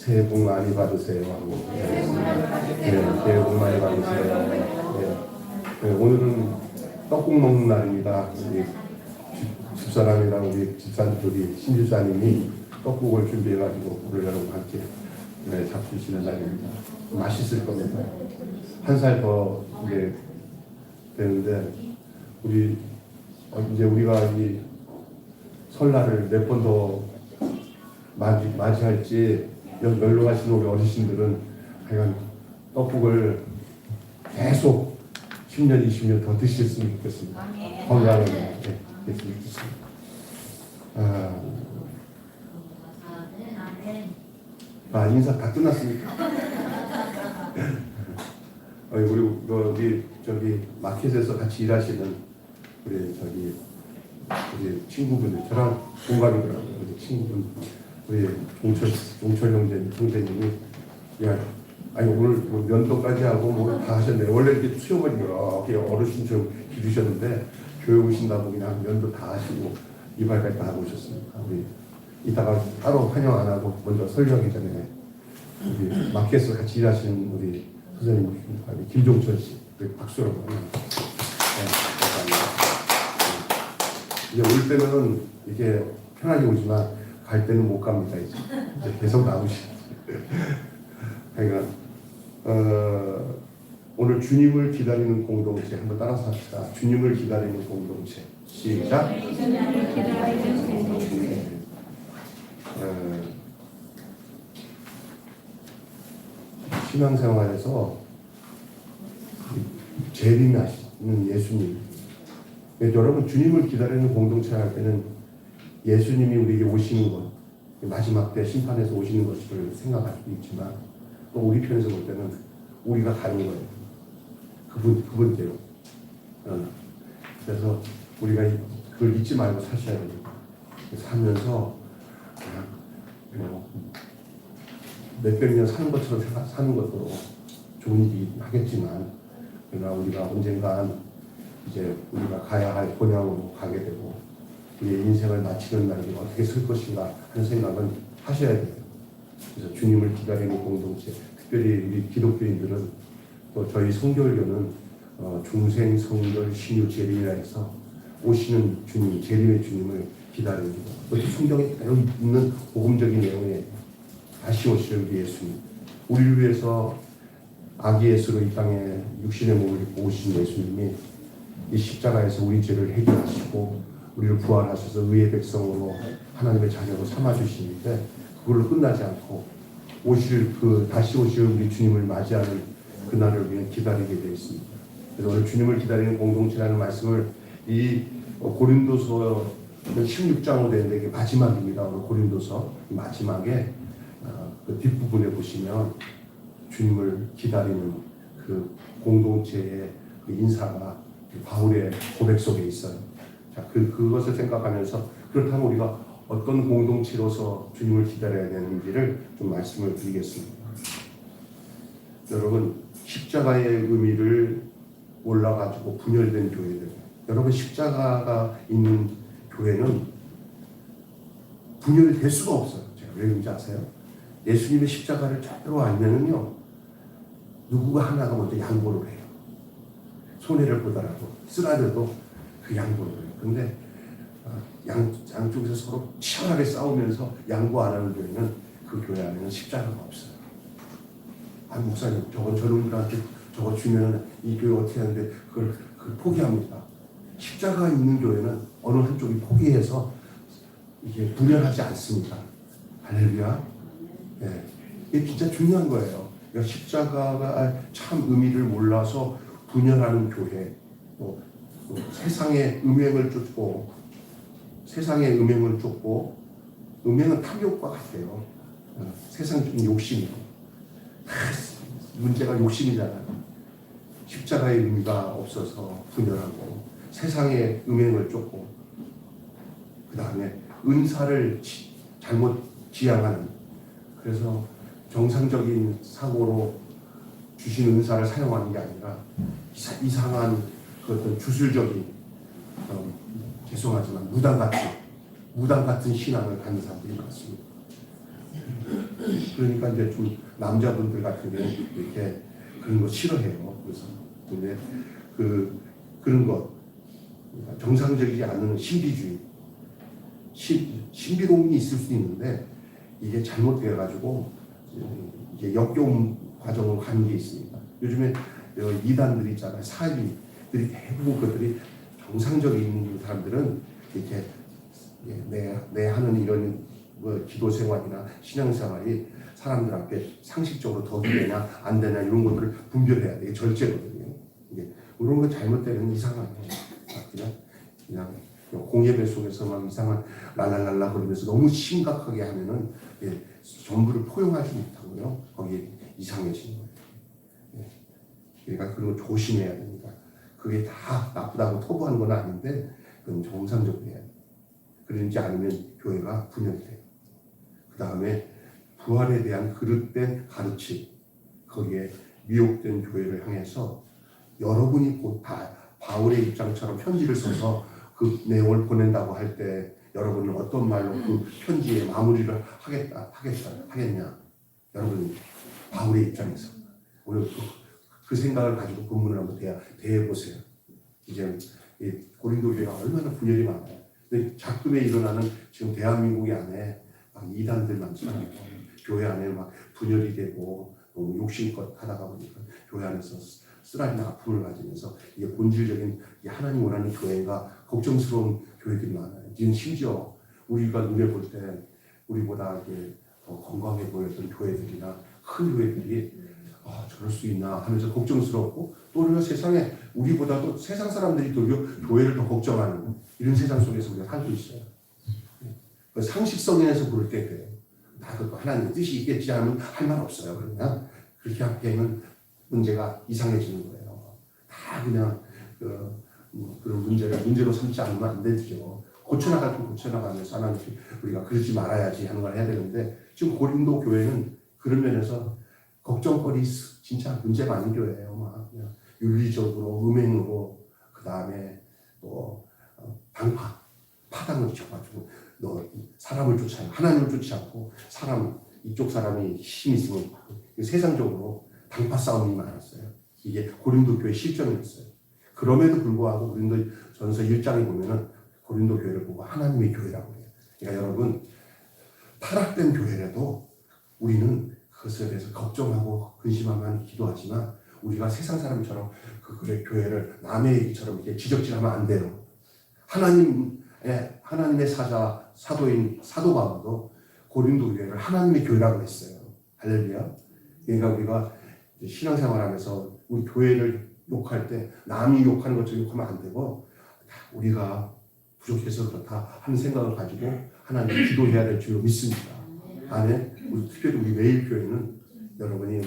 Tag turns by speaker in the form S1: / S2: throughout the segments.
S1: 새해 복 많이 받으세요 하고, 네, 새해 복 많이 받으세요. 네, 오늘은 떡국 먹는 날입니다. 우리 집사람이랑 우리 우리 신집사님이 떡국을 준비해가지고 우리 여러분 함께 잡수시는 날입니다. 맛있을 겁니다. 한 살 더 이제 되는데 우리 이제 우리가 이 설날을 몇 번 더 맞이할지 연로 가시는 우리 어르신들은 하여간 떡국을 계속 10년, 20년 더 드셨으면 좋겠습니다. 건강하게 됐으면 좋겠습니다. 인사 다 끝났습니까? 우리 저기 마켓에서 같이 일하시는 우리 친구분들, 저랑 동갑이더라고요. 우리 친구분, 우리 종철 형제님이 오늘 뭐 면도까지 하고 뭐 다 하셨네요. 원래 이렇게 수염을 이렇게 어르신처럼 기르셨는데 교회 오신다고 그냥 면도 다 하시고 이발까지 다 하고 오셨습니다. 우리 이따가 따로 환영 안 하고 먼저 설교하기 전에 우리 마켓에서 같이 일하시는 우리 선생님 김종철 씨 박수로 감사합니다. 이제 올 때는 이렇게 편하게 오지만 갈 때는 못 갑니다. 이제 계속 나오시죠. 그러니까 오늘 주님을 기다리는 공동체 한번 따라서 합시다. 주님을 기다리는 공동체. 시작. 신앙생활에서 재림하시는 예수님. 여러분 주님을 기다리는 공동체 할 때는 예수님이 우리에게 오시는 것, 마지막 때 심판에서 오시는 것을 생각할 수도 있지만 또 우리 편에서 볼 때는 우리가 가는 거예요. 그분께로. 그래서 우리가 그걸 잊지 말고 사셔야 돼요. 살면서 그냥 몇백 년 사는 것처럼 사는 것도 좋은 일이 하겠지만 그러나 우리가 언젠간 이제 우리가 가야 할 본향으로 가게 되고 우리의 인생을 마치는 날이 어떻게 쓸 것인가 하는 생각은 하셔야 돼요. 그래서 주님을 기다리는 공동체, 특별히 우리 기독교인들은 또 저희 성결교는 중생, 성결, 신유, 재림이라 해서 오시는 주님, 재림의 주님을 기다립니다. 또 성경에 여기 있는 복음적인 내용에 다시 오실 우리 예수님, 우리를 위해서 아기 예수로 이 땅에 육신의 몸을 입고 오신 예수님이 이 십자가에서 우리 죄를 해결하시고 우리를 부활하셔서 의의 백성으로 하나님의 자녀로 삼아주시는데 그걸로 끝나지 않고 다시 오실 우리 주님을 맞이하는 그날을 우리는 기다리게 되어 있습니다. 그래서 오늘 주님을 기다리는 공동체라는 말씀을 이 고린도서 16장으로 되는데 이게 마지막입니다. 오늘 고린도서 마지막에 그 뒷부분에 보시면 주님을 기다리는 그 공동체의 그 인사가 바울의 고백 속에 있어요. 자, 그것을 생각하면서 그렇다면 우리가 어떤 공동체로서 주님을 기다려야 되는지를 좀 말씀을 드리겠습니다. 여러분, 십자가의 의미를 몰라가지고 분열된 교회들. 여러분, 십자가가 있는 교회는 분열이 될 수가 없어요. 제가 왜 그런지 아세요? 예수님의 십자가를 절대로 알면은요, 누구가 하나가 먼저 양보를 해요. 손해를 보더라도, 쓰라려도 그 양보를 해요. 근데 양쪽에서 서로 치열하게 싸우면서 양보 안 하는 교회는 그 교회 안에는 십자가가 없어요. 목사님, 저놈들한테 저거 주면 이 교회 어떻게 하는데 그걸 포기합니다. 십자가가 있는 교회는 어느 한쪽이 포기해서 이게 분열하지 않습니다. 할렐루야. 네. 이게 진짜 중요한 거예요. 그러니까 십자가가 참 의미를 몰라서 분열하는 교회, 또 세상의 음행을 쫓고 음행은 탐욕과 같아요. 세상적인 욕심이고 문제가 욕심이잖아요. 십자가의 의미가 없어서 분열하고 세상의 음행을 쫓고 그 다음에 은사를 잘못 지향하는, 그래서 정상적인 사고로 주신 은사를 사용하는 게 아니라 이상한 그 어떤 주술적인 죄송하지만 무당 같은 신앙을 갖는 사람들이 많습니다. 그러니까 이제 좀 남자분들 같은 경우는 이렇게 그런 거 싫어해요. 그래서 근데 그런 거 그러니까 정상적이지 않은 신비주의, 신비로움이 있을 수 있는데 이게 잘못되어 가지고 이게 역겨운 과정으로 가는 게 있습니다. 요즘에 이단들이 있잖아요. 사이비들이 대부분 그들이 정상적인 사람들은 이렇게 내 하는 이런 뭐 기도 생활이나 신앙 생활이 사람들 앞에 상식적으로 덕이 되냐 안 되냐 이런 것들을 분별해야 돼. 이게 절제거든요. 이게 이런 거 잘못되면 이상하네. 그냥 공예배 속에서만 이상한 랄랄랄라 그러면서 너무 심각하게 하면은 전부를 포용하지 못하고요. 거기에 이상해지는 거예요. 그러니까 그런 거 조심해야 됩니다. 그게 다 나쁘다고 토부하는 건 아닌데 그건 정상적으로 해야 돼요. 그러지 않으면 교회가 분열이 돼요. 그 다음에 부활에 대한 그릇된 가르침, 거기에 미혹된 교회를 향해서 여러분이 곧 다 바울의 입장처럼 편지를 써서 그 내용을 보낸다고 할 때 여러분은 어떤 말로 그 편지에 마무리를 하겠냐? 여러분 바울의 입장에서 오늘 그 생각을 가지고 본문을 한번 대해보세요. 이제 고린도 교회가 얼마나 분열이 많아요. 근데 작금에 일어나는 지금 대한민국 안에 막 이단들 많잖아요. 교회 안에 막 분열이 되고 너무 욕심껏 하다가 보니까 교회 안에서 쓰라린 아픔을 가지면서 이게 본질적인 하나님 원하는 교회가 걱정스러운 교회들이 많아요. 지금 심지어 우리가 눈에 볼 때 우리보다 이게 건강해 보였던 교회들이나 큰 교회들이 저럴 수 있나 하면서 걱정스럽고 또 우리가 세상에 우리보다도 세상 사람들이 또 교회를 더 걱정하는 이런 세상 속에서 우리가 살고 있어요. 상식성에서 그럴 때 그래요. 나도 하나님의 뜻이 있겠지 하면 할 말 없어요. 그러면 그렇게 하면 문제가 이상해지는 거예요. 다 그냥 그런 문제로 삼지 않으면 안 되죠. 고쳐나갈 건 고쳐나가면서 하나님 우리가 그러지 말아야지 하는 걸 해야 되는데 지금 고린도 교회는 그런 면에서 걱정거리 진짜 문제 많은 교회예요. 막 그냥 윤리적으로 음행으로 그 다음에 또 파당을 쳐가지고 너 사람을 쫓아요. 하나님을 쫓지 않고 이쪽 사람이 힘 있으면 세상적으로 당파 싸움이 많았어요. 이게 고린도 교회 실정이었어요. 그럼에도 불구하고 고린도 전서 1장에 보면은 고린도 교회를 보고 하나님의 교회라고 해요. 그러니까 여러분 타락된 교회라도 우리는 그것에 대해서 걱정하고 근심하면 기도하지만 우리가 세상 사람처럼 그 교회를 남의 얘기처럼 이렇게 지적질하면 안 돼요. 하나님의 사도인 사도 바울도 고린도 교회를 하나님의 교회라고 했어요. 할렐루야. 그러니까 우리가 신앙생활하면서 우리 교회를 욕할 때 남이 욕하는 것처럼 욕하면 안 되고 우리가 부족해서 그렇다 하는 생각을 가지고 하나님 기도해야 될 줄로 믿습니다. 아멘. 특별히 우리 매일교회는 여러분이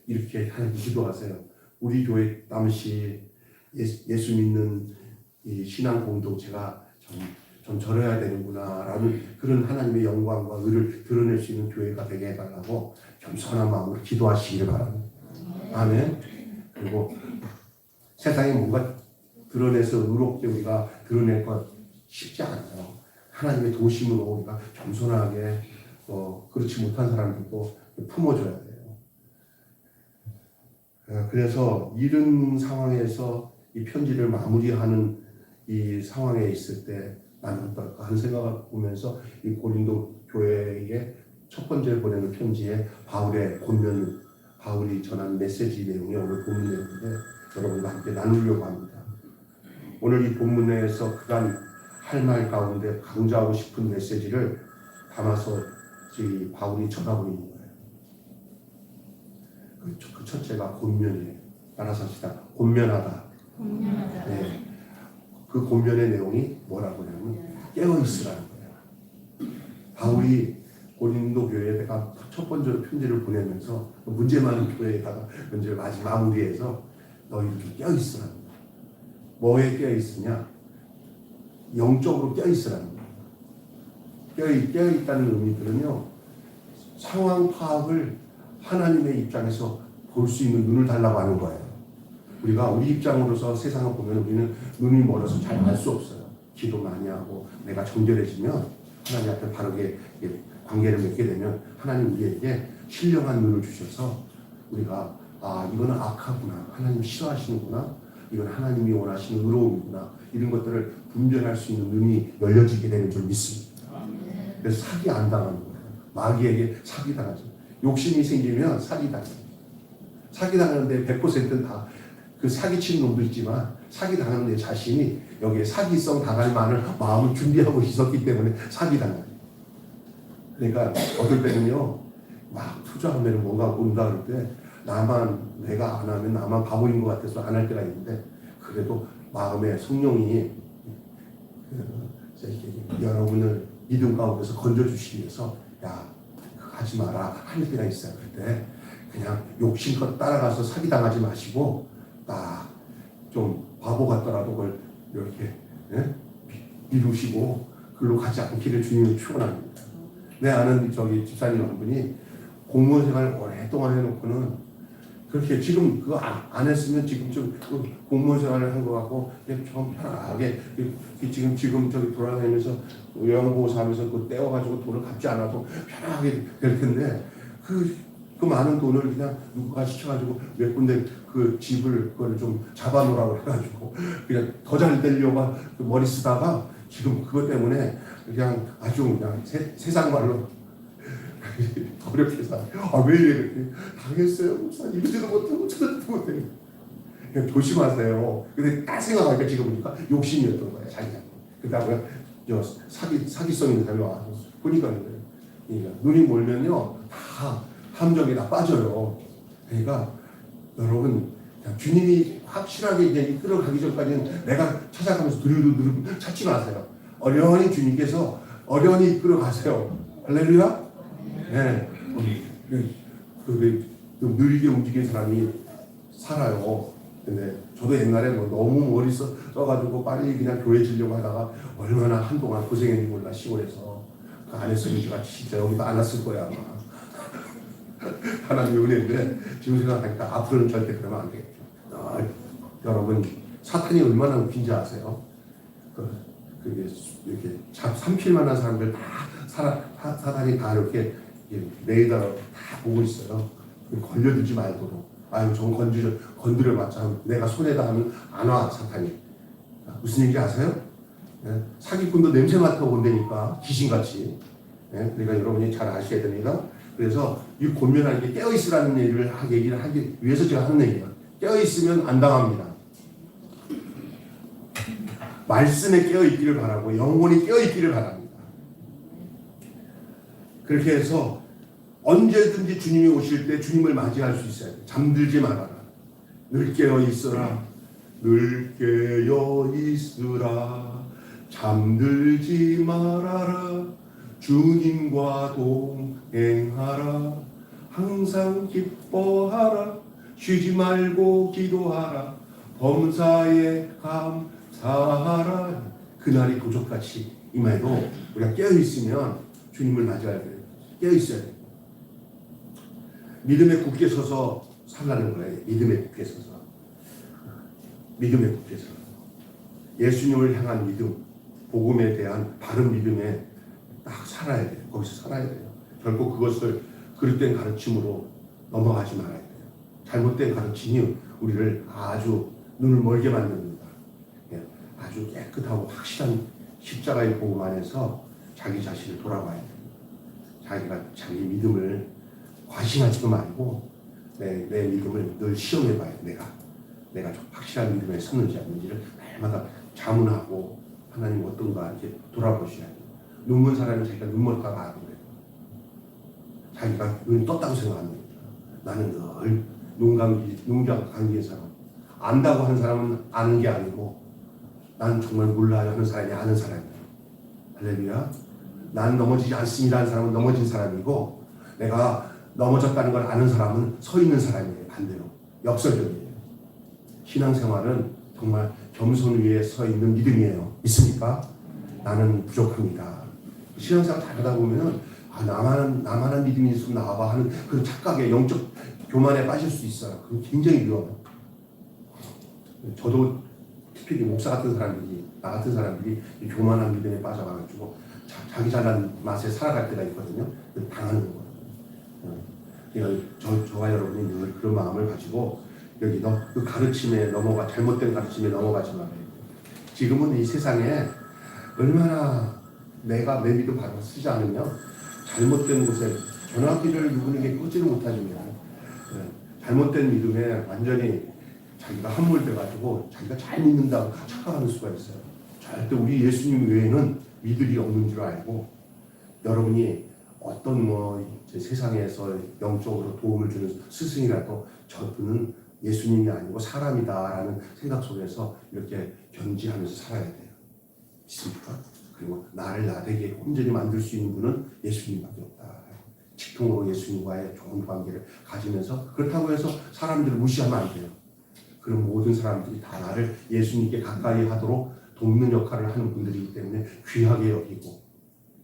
S1: 이렇게 하나님 기도하세요. 우리 교회 남시 예수 믿는 이 신앙 공동체가 좀 저래야 되는구나 라는 그런 하나님의 영광과 의를 드러낼 수 있는 교회가 되게 해달라고 겸손한 마음으로 기도하시기를 바랍니다. 아멘. 그리고 세상에 뭔가 드러내서 의롭게 우리가 드러낼 것 쉽지 않아요. 하나님의 도심으로 우리가 겸손하게 그렇지 못한 사람들도 품어줘야 돼요. 그래서 이런 상황에서 이 편지를 마무리하는 이 상황에 있을 때 나는 어떨까 하는 생각을 보면서 이 고린도 교회에게 첫 번째 보내는 편지에 바울이 전한 메시지 내용이 오늘 본문 내용인데 여러분과 함께 나누려고 합니다. 오늘 이 본문에서 그간 할 말 가운데 강조하고 싶은 메시지를 담아서 바울이 전하고 있는 거예요. 그 첫째가 곤면이에요. 따라서 합시다. 곤면하다. 네. 그 곤면의 내용이 뭐라고 하냐면 깨어있으라는 거예요. 바울이 고린도 교회에다가 첫 번째로 편지를 보내면서 문제 많은 교회에다가 먼저 마무리해서 너 이렇게 깨어있으라는 거예요. 뭐에 깨어있으냐? 영적으로 깨어있으라는 거예요. 깨어있다는 의미들은요, 상황 파악을 하나님의 입장에서 볼 수 있는 눈을 달라고 하는 거예요. 우리가 우리 입장으로서 세상을 보면 우리는 눈이 멀어서 잘 알 수 없어요. 기도 많이 하고 내가 정결해지면 하나님 앞에 바르게 관계를 맺게 되면 하나님 우리에게 신령한 눈을 주셔서 우리가 이거는 악하구나, 하나님 싫어하시는구나, 이건 하나님이 원하시는 의로움이구나, 이런 것들을 분별할 수 있는 눈이 열려지게 되는 줄 믿습니다. 그래서 사기 안 당하는 거예요. 마귀에게 사기 당하죠. 욕심이 생기면 사기 당해요. 사기 당하는데 100%는 다 그 사기치는 놈도 있지만 사기 당하는 내 자신이 여기에 사기성 당할 만한 마음을 준비하고 있었기 때문에 사기 당해요. 그러니까 어떨 때는요, 막 투자하면 뭔가 온다 그럴 때 내가 안 하면 나만 바보인 것 같아서 안 할 때가 있는데, 그래도 마음의 성령이 여러분을 믿음 가운데서 건져주시기 위해서 야, 그거 하지 마라 할 때가 있어요. 그때 그냥 욕심껏 따라가서 사기당하지 마시고 딱 좀 바보 같더라도 그걸 이렇게 미루시고 글로 가지 않기를 주님을 축원합니다. 내 아는 집사님 한 분이 공무원 생활을 오랫동안 해놓고는 그렇게 지금 그거 안 했으면 지금 좀 공무원 생활을 한 것 같고 좀 편하게 지금 돌아다니면서 요양보호사하면서 그 떼어가지고 돈을 갚지 않아도 편하게 될 텐데 그 많은 돈을 그냥 누가 시켜가지고 몇 군데 그 집을 그걸 좀 잡아놓으라고 해가지고 그냥 더 잘 되려고 머리 쓰다가 지금 그것 때문에 그냥 아주 그냥 세상 말로 어렵게 살아. 왜 이렇게 당했어요? 목사님 이러지도 못하고 저러지도 못해요. 그냥 조심하세요. 근데 딱 생각하니까 지금 보니까 욕심이었던 거예요. 자기가. 그다음에 사기성 있는 사람이 와서 보니까 그러니까 눈이 몰면요 다 함정에 다 빠져요. 그러니까 여러분 주님이 확실하게 이제 이끌어가기 전까지는 내가 찾아가면서 두루두루 찾지 마세요. 어련히 주님께서 어련히 이끌어가세요. 할렐루야. 네. 느리게 움직이는 사람이 살아요. 근데 저도 옛날에 너무 머리 써가지고 빨리 그냥 교회 지려고 하다가 얼마나 한동안 고생했는지 몰라. 시골에서 그 안 했으면 제가 진짜 여기도 안 왔을 거야 아마. 하나님의 은혜인데 지금 생각하니까 앞으로는 절대 그러면 안 되겠죠. 여러분 사탄이 얼마나 웃긴지 아세요? 그게 이렇게 삼킬 만한 사람들 다 사탄이 다 이렇게 레이더로 다 보고 있어요. 걸려들지 말도록. 저건 건드려봤자 내가 손에다 하면 안 와 사탄이. 무슨 얘기인지 아세요? 사기꾼도 냄새 맡아고 온다니까 귀신같이. 그러니까 여러분이 잘 아셔야 됩니다. 그래서 이 권면하는 게 깨어있으라는 얘기를 하기 위해서 제가 하는 얘기예요. 깨어있으면 안 당합니다. 말씀에 깨어있기를 바라고 영혼이 깨어있기를 바랍니다. 그렇게 해서 언제든지 주님이 오실 때 주님을 맞이할 수 있어야 돼요. 잠들지 말아라. 늘 깨어있으라. 늘 깨어있으라. 잠들지 말아라. 주님과 동행하라. 항상 기뻐하라. 쉬지 말고 기도하라. 범사에 감사하라. 그날이 도적같이 임해도 우리가 깨어있으면 주님을 맞이해야 돼요. 깨어있어야 돼요. 믿음에 굳게 서서 살라는 거예요. 믿음에 굳게 서서. 믿음에 굳게 서서. 예수님을 향한 믿음, 복음에 대한 바른 믿음에 딱 살아야 돼요. 거기서 살아야 돼요. 결코 그것을 그릇된 가르침으로 넘어가지 말아야 돼요. 잘못된 가르침이 우리를 아주 눈을 멀게 만듭니다. 아주 깨끗하고 확실한 십자가의 복음 안에서 자기 자신을 돌아봐야 돼요. 자기가 자기 믿음을 과신하지도 말고 내 믿음을 늘 시험해봐야 돼요. 내가 좀 확실한 믿음에 섰는지 아닌지를 날마다 자문하고 하나님 어떤가 이렇게 돌아보셔야 돼요. 눈먼 사람은 자기가 눈먼다고 하고 그래요. 자기가 눈이 떴다고 생각합니다. 나는 늘 눈 감기인 사람. 안다고 하는 사람은 아는 게 아니고 나는 정말 몰라요 하는 사람이 아는 사람이에요. 할렐루야. 난 넘어지지 않습니다 하는 사람은 넘어진 사람이고 내가 넘어졌다는 걸 아는 사람은 서 있는 사람이에요. 반대로. 역설적이에요. 신앙생활은 정말 겸손 위에 서 있는 믿음이에요. 믿습니까? 나는 부족합니다. 신앙생활 잘하다 보면 나만한 믿음이 있으면 나와봐 하는 그런 착각에 영적 교만에 빠질 수 있어요. 그건 굉장히 위험해요. 저도 특히 목사 같은 사람들이 나 같은 사람들이 교만한 믿음에 빠져가지고 자기 잘난 맛에 살아갈 때가 있거든요. 당하는 거예요. 그러니까 저와 여러분이 늘 그런 마음을 가지고 여기 그 가르침에 잘못된 가르침에 넘어가지 말아요. 지금은 이 세상에 얼마나 내가 내 믿음 바로 쓰지 않으면 잘못된 곳에 전화기를 누구에게 끄지를 못하지만 잘못된 믿음에 완전히 자기가 함몰돼가지고 자기가 잘 믿는다고 착각하는 수가 있어요. 절대 우리 예수님 외에는 믿을이 없는 줄 알고 여러분이 어떤 세상에서 영적으로 도움을 주는 스승이라도 저분은 예수님이 아니고 사람이다라는 생각 속에서 이렇게 견지하면서 살아야 돼요. 믿습니까? 그리고 나를 나되게 온전히 만들 수 있는 분은 예수님밖에 없다. 직통으로 예수님과의 좋은 관계를 가지면서 그렇다고 해서 사람들을 무시하면 안 돼요. 그런 모든 사람들이 다 나를 예수님께 가까이 하도록 돕는 역할을 하는 분들이기 때문에 귀하게 여기고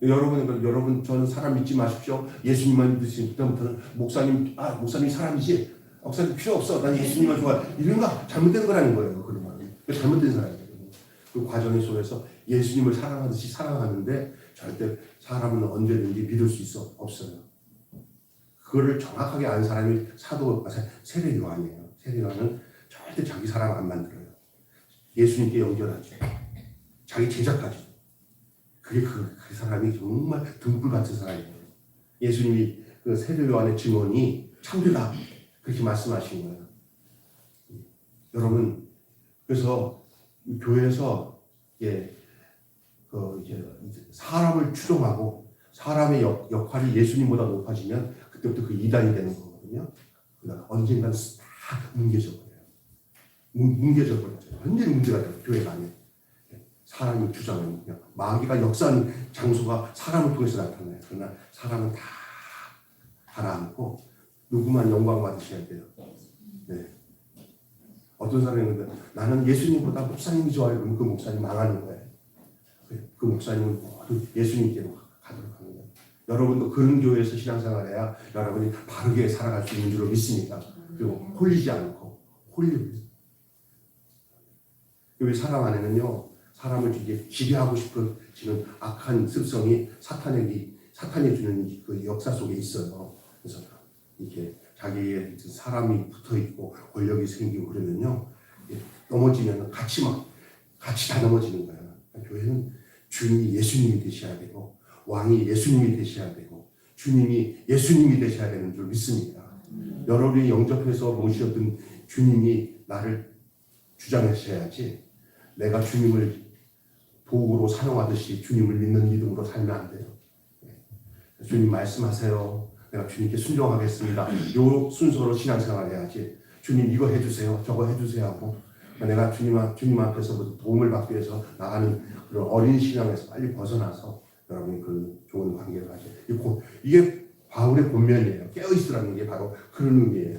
S1: 여러분 저는 사람 믿지 마십시오. 예수님만 믿으시면 그다음부터는 목사님 사람이지. 목사님 필요 없어. 난 예수님만 좋아. 이런 거 잘못된 거라는 거예요. 그러면 잘못된 사람이에요. 그 과정 속에서 예수님을 사랑하듯이 사랑하는데 절대 사람은 언제든지 믿을 수 없어요. 그거를 정확하게 아는 사람이 세례 요한이에요. 세례 요한은 절대 자기 사랑 안 만들어요. 예수님께 연결하죠. 자기 제자까지. 그게 그 사람이 정말 등불 같은 사람이에요. 예수님이 그 세례 요한의 증언이 참되다 그렇게 말씀하신 거예요. 여러분 그래서 교회에서 사람을 추종하고 사람의 역할이 예수님보다 높아지면 그때부터 그 이단이 되는 거거든요. 그러다가 언젠가는 다 뭉개져 버려요. 뭉개져 버렸죠. 완전히 문제가 돼요. 교회가 안에. 사람이 주장하는 그냥 마귀가 역사하는 장소가 사람을 통해서 나타나요. 그러나 사람은 다 가라앉고 누구만 영광 받으셔야 돼요. 네. 어떤 사람이 있는데 나는 예수님보다 목사님이 좋아요. 그러면 그 목사님 망하는 거예요. 그 목사님은 모두 예수님께로 가도록 하는 거예요. 여러분도 그런 교회에서 신앙생활해야 여러분이 바르게 살아갈 수 있는 줄로 믿습니다. 그리고 홀리지 않고 홀리고 왜 사람 안에는요 사람을 지배하고 싶어지는 악한 습성이 사탄이 주는 그 역사 속에 있어요. 그래서 이렇게 자기의 사람이 붙어 있고 권력이 생기고 그러면요 넘어지면 같이 다 넘어지는 거예요. 교회는 주님이 예수님이 되셔야 되고 왕이 예수님이 되셔야 되고 주님이 예수님이 되셔야 되는 줄 믿습니다. 여러분이 영접해서 모시었던 주님이 나를 주장하셔야지 내가 주님을 도구로 사용하듯이 주님을 믿는 믿음으로 살면 안 돼요. 주님 말씀하세요. 내가 주님께 순종하겠습니다. 요 순서로 신앙생활 해야지. 주님 이거 해주세요. 저거 해주세요 하고 내가 주님 앞에서 도움을 받기 위해서 나가는 그런 어린 신앙에서 빨리 벗어나서 여러분이 그 좋은 관계를 가져요. 이게 바울의 본면이에요. 깨어있으라는 게 바로 그런 의미예요.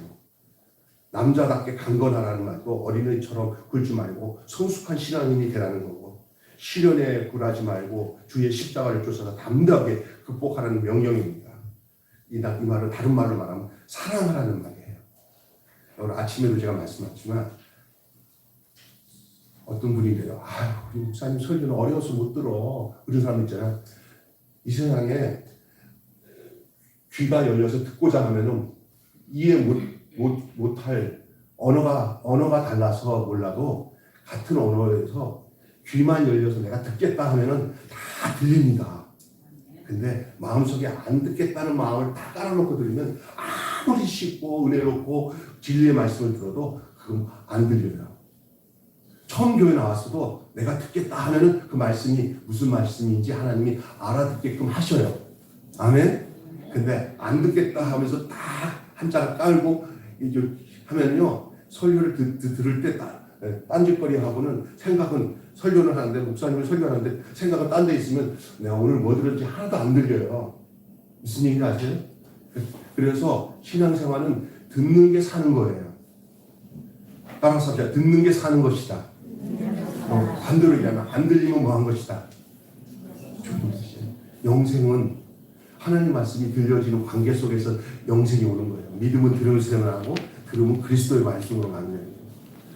S1: 남자답게 강건하라는 말도 어린애처럼 굴지 말고 성숙한 신앙인이 되라는 거고 시련에 굴하지 말고 주의 십자가를 쫓아서 담대하게 극복하라는 명령입니다. 이 말은 다른 말로 말하면 사랑하라는 말이에요. 오늘 아침에도 제가 말씀하셨지만 어떤 분이 그래요. 우리 목사님 설교는 어려워서 못 들어. 그런 사람 있잖아요. 이 세상에 귀가 열려서 듣고자 하면은 이해 못할 언어가 달라서 몰라도 같은 언어에서 귀만 열려서 내가 듣겠다 하면은 다 들립니다. 근데 마음속에 안 듣겠다는 마음을 다 깔아놓고 들으면 아무리 쉽고 은혜롭고 진리의 말씀을 들어도 그건 안 들려요. 처음 교회 나왔어도 내가 듣겠다 하면은 그 말씀이 무슨 말씀인지 하나님이 알아듣게끔 하셔요. 아멘? 근데 안 듣겠다 하면서 다 한자를 깔고 이제 하면요 설교를 들을 때 딴짓거리 하고는 생각은 설교를 하는데 목사님을 설교하는데 생각은 딴 데 있으면 내가 오늘 뭐 들었는지 하나도 안 들려요. 무슨 얘기인지 아세요? 그래서 신앙생활은 듣는 게 사는 거예요. 따라서 합시다. 듣는 게 사는 것이다. 반대로 얘기하면 안 들리면 뭐 한 것이다. 영생은 하나님 말씀이 들려지는 관계 속에서 영생이 오는 거예요. 믿음은 들으시면 하고 들으면 그리스도의 말씀으로 가는 거예요.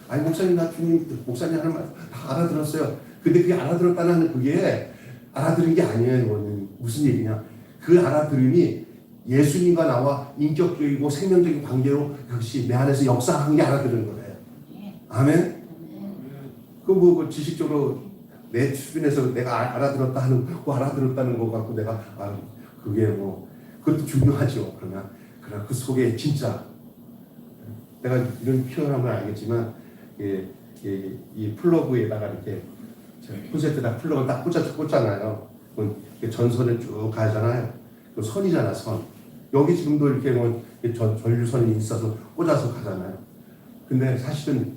S1: 아니 목사님 나 주님 목사님 하는 말 다 알아들었어요. 근데 그게 알아들었다는 그게 알아들은 게 아니에요. 이거는 무슨 얘기냐? 그 알아들음이 예수님과 나와 인격적이고 생명적인 관계로 그것이 내 안에서 역사하는 게 알아들은 거예요. 아멘? 그 지식적으로 내 주변에서 내가 알아들었다 하는, 알아들었다는 거 갖고 내가, 그게 그것도 중요하죠. 그러나 그 속에 진짜, 내가 이런 표현하면 알겠지만, 이 플러그에다가 이렇게, 콘센트에다 플러그를 딱 꽂잖아요. 전선을 쭉 가잖아요. 그 선이잖아, 선. 여기 지금도 이렇게 전류선이 있어서 꽂아서 가잖아요. 근데 사실은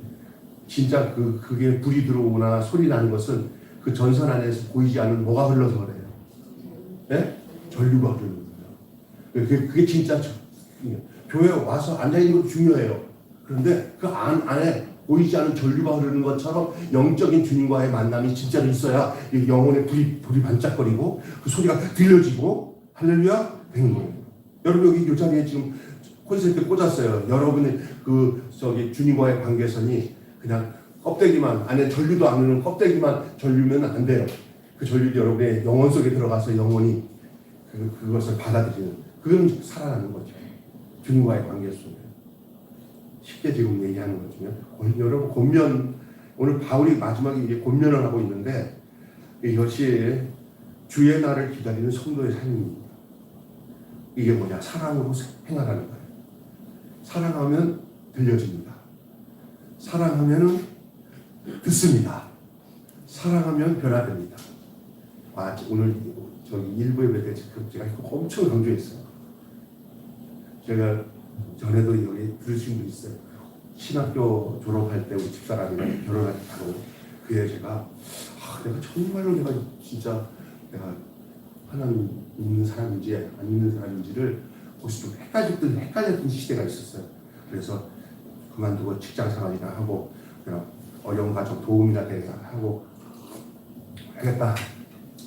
S1: 진짜 그게 불이 들어오거나 소리 나는 것은 그 전선 안에서 보이지 않는 뭐가 흘러서 그래요. 네? 전류가 흐르는 거예요. 그게 진짜 교회에 와서 앉아있는 것도 중요해요. 그런데 그 안에 보이지 않는 전류가 흐르는 것처럼 영적인 주님과의 만남이 진짜로 있어야 영혼의 불이 반짝거리고 그 소리가 들려지고 할렐루야 되는 거예요. 여러분 여기 이 자리에 지금 콘센트 꽂았어요. 여러분의 주님과의 관계선이 그냥 껍데기만, 안에 전류도 안 흐르는 껍데기만 전류면 안 돼요. 그 전류도 여러분의 영혼 속에 들어가서 영혼이 그것을 받아들이는, 그건 살아나는 거죠. 주님과의 관계 속에. 쉽게 지금 얘기하는 거지만, 여러분 권면, 오늘 바울이 마지막에 이제 권면을 하고 있는데, 이것이 주의 날을 기다리는 성도의 삶입니다. 이게 뭐냐? 사랑으로 행하라는 거예요. 사랑하면 들려집니다. 사랑하면 듣습니다. 사랑하면 변화됩니다. 오늘 저기 일부 예배 때 제가 엄청 강조했어요. 제가 전에도 여기 들으신 분 있어요. 신학교 졸업할 때 우리 집사람이랑 결혼할 때 바로 그에 제가 내가 정말로 내가 진짜 내가 하나님 있는 사람인지 안 있는 사람인지를 혹시 좀 헷갈렸던 시대가 있었어요. 그래서 그만두고 직장 생활이나 하고 그냥 어려운 가정 도움이나 되게 하고 하겠다.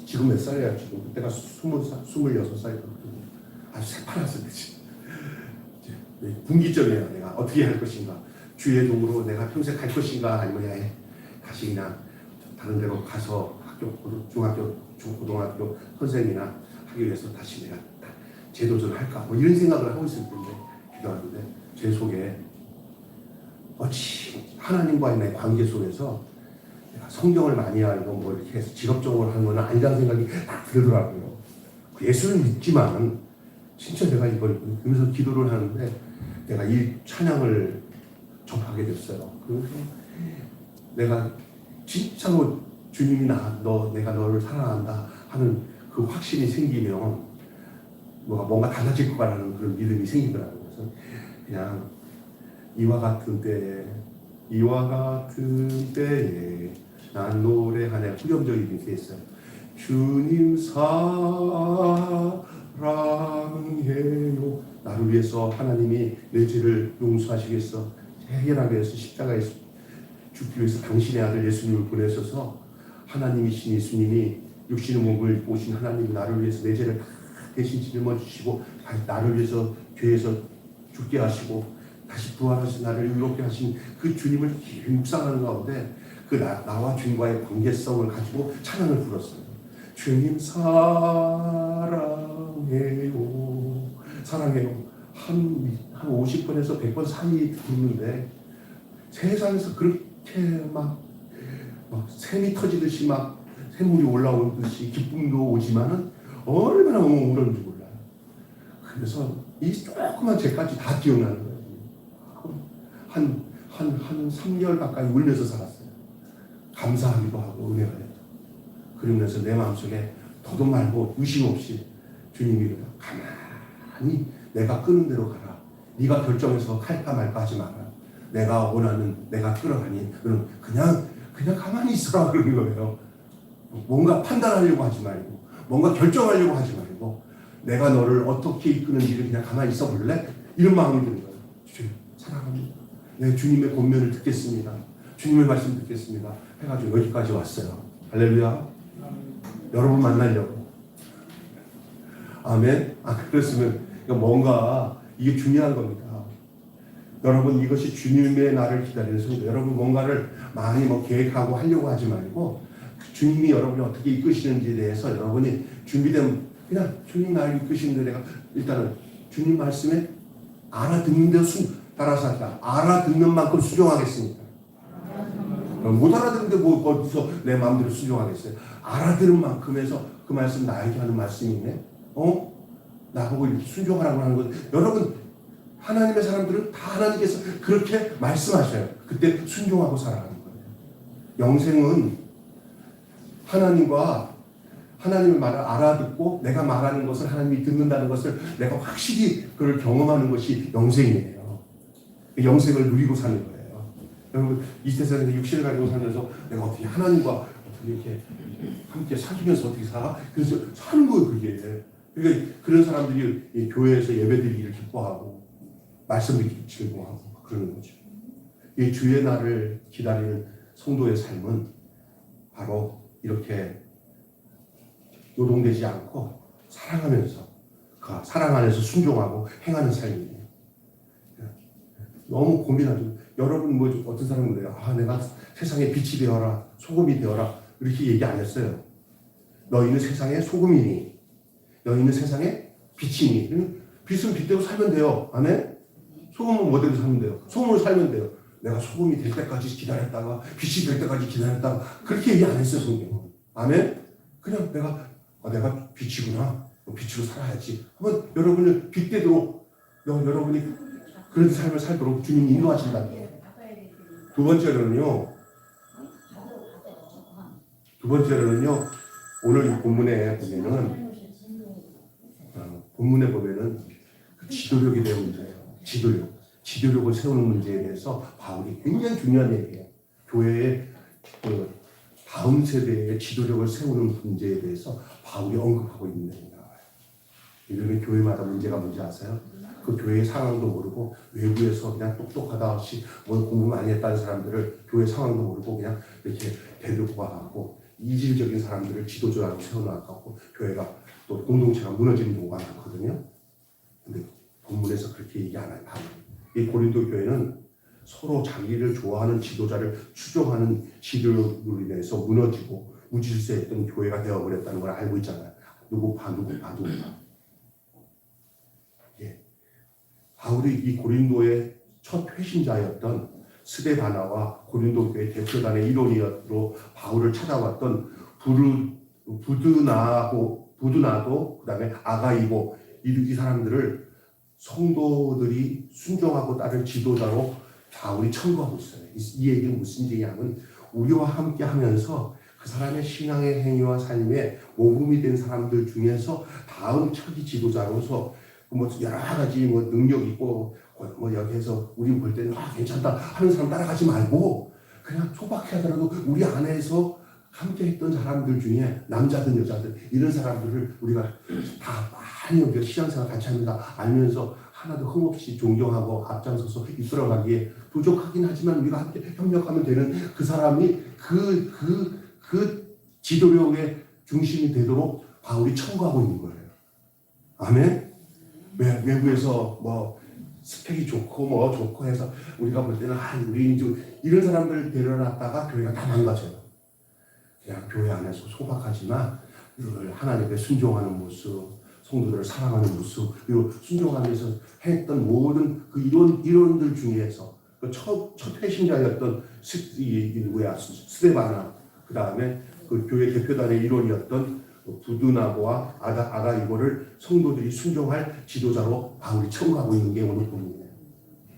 S1: 지금 몇 살이야? 지금 그때가 26살이거든요. 아주 새파랗을 때지. 분기점이에요. 내가 어떻게 할 것인가. 주의 종으로 내가 평생 갈 것인가 아니면 다시 그냥 다른 데로 가서 중학교, 고등학교 선생이나 하기 위해서 다시 내가 재도전을 할까 이런 생각을 하고 있을 텐데 기도하는데 제 속에 하나님과의 내 관계 속에서 내가 성경을 많이 알고 이렇게 해서 직업적으로 하는 건 아니라는 생각이 딱 들더라고요. 예수를 믿지만 진짜 내가 이걸 그러면서 기도를 하는데 내가 이 찬양을 접하게 됐어요. 그래서 내가 진짜로 주님이 내가 너를 사랑한다 하는 그 확신이 생기면 뭔가 달라질 거라는 그런 믿음이 생기더라고요. 그래서 그냥 이와 같은 때에 난 노래하네. 후렴적이 이렇게 있어요. 주님 사랑해요. 나를 위해서 하나님이 내 죄를 용서하시겠어. 해결하기 위해서 십자가에 죽기 위해서 당신의 아들 예수님을 보내셔서 하나님이신 예수님이 육신의 몸을 입고 오신 하나님이 나를 위해서 내 죄를 다 대신 짊어지시고 나를 위해서 죄에서 죽게 하시고 다시 부활하신 나를 의롭게 하신 그 주님을 묵상하는 가운데 나와 주님과의 관계성을 가지고 찬양을 불렀어요. 주님 사랑해요. 한 50번에서 100번 사이 부르는데 세상에서 그렇게 막 샘이 터지듯이 막 샘물이 올라오듯이 기쁨도 오지만은 얼마나 엉엉울었는지 몰라요. 그래서 이 조그만 죄까지 다 기억나는 거예요. 한 3개월 가까이 울면서 살았어요. 감사하기도 하고 은혜가 됐다. 그러면서 내 마음속에 더도 말고 의심 없이 주님이 가만히 내가 끄는 대로 가라. 네가 결정해서 할까 말까 하지 마라. 내가 원하는 내가 끌어가니 그냥 가만히 있어라 그러는 거예요. 뭔가 판단하려고 하지 말고 뭔가 결정하려고 하지 말고 내가 너를 어떻게 이끄는지를 그냥 가만히 있어 볼래? 이런 마음이 드는 거예요. 주님 사랑합니다. 네, 주님의 권면을 듣겠습니다. 주님의 말씀 듣겠습니다. 해가지고 여기까지 왔어요. 할렐루야. 여러분 만나려고. 아멘. 그랬으면 뭔가 이게 중요한 겁니다. 여러분 이것이 주님의 날을 기다리는 성도. 여러분 뭔가를 많이 계획하고 하려고 하지 말고 주님이 여러분이 어떻게 이끄시는지에 대해서 여러분이 준비되면 그냥 주님 나를 이끄시는데 내가 일단은 주님 말씀에 알아듣는 대로 따라서 하자. 알아듣는 만큼 수종하겠습니까? 못 알아듣는데 뭐 어디서 내 마음대로 수종하겠어요? 알아들은 만큼에서 그 말씀 나에게 하는 말씀이네. 나보고 순종하라고 하는 것. 여러분 하나님의 사람들은 다 하나님께서 그렇게 말씀하셔요. 그때 순종하고 살아가는 거예요. 영생은 하나님과 하나님의 말을 알아듣고 내가 말하는 것을 하나님이 듣는다는 것을 내가 확실히 그걸 경험하는 것이 영생이에요. 영생을 누리고 사는 거예요. 여러분 이 세상에서 육신을 가지고 살면서 내가 어떻게 하나님과 어떻게 이렇게 함께 사귀면서 어떻게 살아? 그래서 사는 거예요 그게. 그러니까 그런 사람들이 이 교회에서 예배드리기를 기뻐하고 말씀 듣기 즐거워하고 그러는 거죠. 이 주의 날을 기다리는 성도의 삶은 바로 이렇게 노동되지 않고 사랑하면서 그 사랑 안에서 순종하고 행하는 삶이에요. 너무 고민하죠. 여러분 뭐 어떤 사람은 그래요. 내가 세상에 빛이 되어라, 소금이 되어라 이렇게 얘기 안 했어요. 너희는 세상의 소금이니, 너희는 세상의 빛이니. 빛은 빛대로 살면 돼요. 아멘. 소금은 뭐대로 살면 돼요. 소금으로 살면 돼요. 내가 소금이 될 때까지 기다렸다가 빛이 될 때까지 기다렸다가 그렇게 얘기 안 했어요 성경은. 아멘. 그냥 내가 빛이구나. 빛으로 살아야지. 한번 여러분을 빛되도록 여러분이 그런 삶을 살도록 주님이 인도하신다는 거예요. 두 번째로는요. 오늘 이 본문에 보면은 지도력에 대한 문제예요. 지도력을 세우는 문제에 대해서 바울이 굉장히 중요한 얘기예요. 교회의 다음 세대의 지도력을 세우는 문제에 대해서 바울이 언급하고 있는 얘기가 나와요. 요즘에 교회마다 문제가 뭔지 아세요? 그 교회의 상황도 모르고 외부에서 그냥 똑똑하다 없이 뭘 공부 많이 했다는 사람들을 교회 상황도 모르고 그냥 이렇게 데리고 와갖고 이질적인 사람들을 지도자로 세워놔갖고 교회가 또 공동체가 무너지는 경우가 많거든요. 근데 본문에서 그렇게 얘기 안 해요. 이 고린도 교회는 서로 자기를 좋아하는 지도자를 추종하는 지도로 인해서 무너지고 무질서했던 교회가 되어버렸다는 걸 알고 있잖아요. 누구 봐. 예. 바울이 이 고린도의 첫 회신자였던 스데바나와 고린도 교회 대표단의 일원으로 바울을 찾아왔던 부두나도 그다음에 아가이고 이 사람들을 성도들이 순종하고 따를 지도자로 바울이 청구하고 있어요. 이 얘기는 무슨 얘기냐면 우리와 함께 하면서 그 사람의 신앙의 행위와 삶에 모범이 된 사람들 중에서 다음 차기 지도자로서 여러 가지 능력 있고 여기에서 우리 볼 때는 괜찮다 하는 사람 따라가지 말고 그냥 소박히 하더라도 우리 안에서 함께 했던 사람들 중에 남자든 여자든 이런 사람들을 우리가 다 많이 우리가 신앙생활 같이 하면서 알면서 하나도 흠없이 존경하고 앞장서서 이끌어가기에 부족하긴 하지만 우리가 함께 협력하면 되는 그 사람이 그 지도력의 중심이 되도록 바울이 청구하고 있는 거예요. 아멘? 외부에서 스펙이 좋고 해서 우리가 볼 때는 우리 이런 사람들 데려놨다가 교회가 다 망가져요. 그냥 교회 안에서 소박하지만 하나님께 순종하는 모습, 성도들을 사랑하는 모습, 그리고 순종하면서 했던 모든 그 이론들 중에서 그 첫 회신자였던 스데바나, 그 다음에 그 교회 대표단의 일원이었던 부두나고와 아가이고를 성도들이 순종할 지도자로 바울이 청구하고 있는 게 오늘 본문이에요.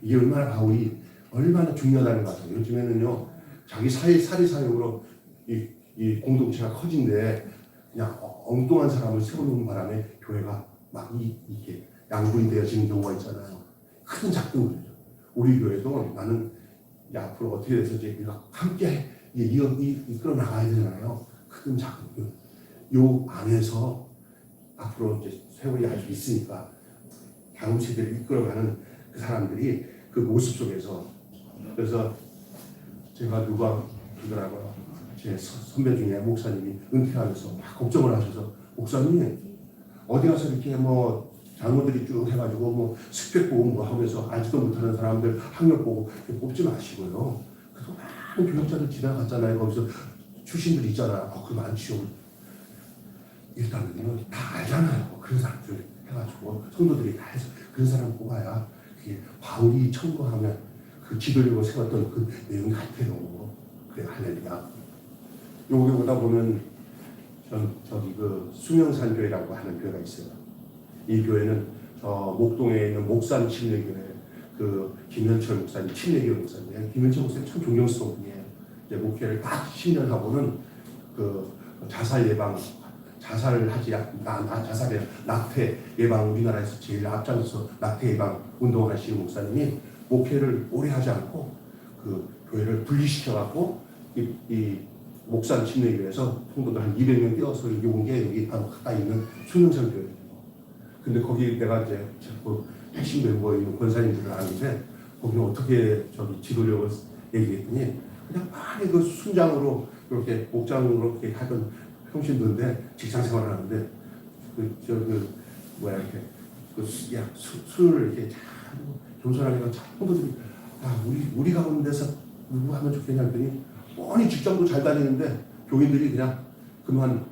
S1: 이게 바울이 얼마나 중요하다는 것 같아요. 요즘에는요, 자기 사리사욕으로 이 공동체가 커진데 그냥 엉뚱한 사람을 세우는 바람에 교회가 막 이렇게 양분이 되어지는 경우가 있잖아요. 큰 작든 그래요. 우리 교회도 나는 앞으로 어떻게 해서 우리가 함께 이끌어 나가야 되잖아요. 큰 작든 요 안에서 앞으로 이제 세월이 아직 있으니까 다음 세대를 이끌어가는 그 사람들이 그 모습 속에서 그래서 제가 누가 그러더라고요. 제 선배 중에 목사님이 은퇴하면서 막 걱정을 하셔서 목사님 어디 가서 이렇게 장모들이 쭉 해가지고 스펙 보고 하면서 알지도 못하는 사람들 학력 보고 뽑지 마시고요. 그래서 많은 교육자들 지나갔잖아요. 거기서 출신들 있잖아. 그 많지요. 일단은 다 알잖아요. 그런 사람들 해가지고 성도들이 다 해서 그런 사람 뽑아야 그게 바울이 청구하면 그 지도력을 세웠던 그 내용이 같아요. 그래 할렐루야. 요게 오다 보면 저기 그 수명산교회라고 하는 교회가 있어요. 이 교회는 목동에 있는 목산 침례교회 그 김현철 목사님 침례교회 목사님. 김현철 목사님 참 존경스러운 분이에요. 이제 목회를 딱 10년 하고는 그 자살 예방 자살을 하지 자살의 낙태 예방 우리나라에서 제일 앞장서 낙태 예방 운동하시는 목사님이 목회를 오래 하지 않고 그 교회를 분리시켜 갖고 이 목산 침례교회에서 성도들 한 200명 띄어서 여기 온 게 여기 바로 가까이 있는 수능산 교회예요. 근데 거기 내가 이제 그 핵심 멤버에 있는 권사님들을 아는데 거기는 어떻게 저기 지도력을 얘기했더니 그냥 많이 그 순장으로 이렇게 목장으로 이렇게 하던 형신들인데 직장 생활을 하는데 술을 이렇게 잘 겸손하게 성도들이 우리 가운데서 누구 하면 좋겠냐 했더니 뻔히 직장도 잘 다니는데 교인들이 그냥 그만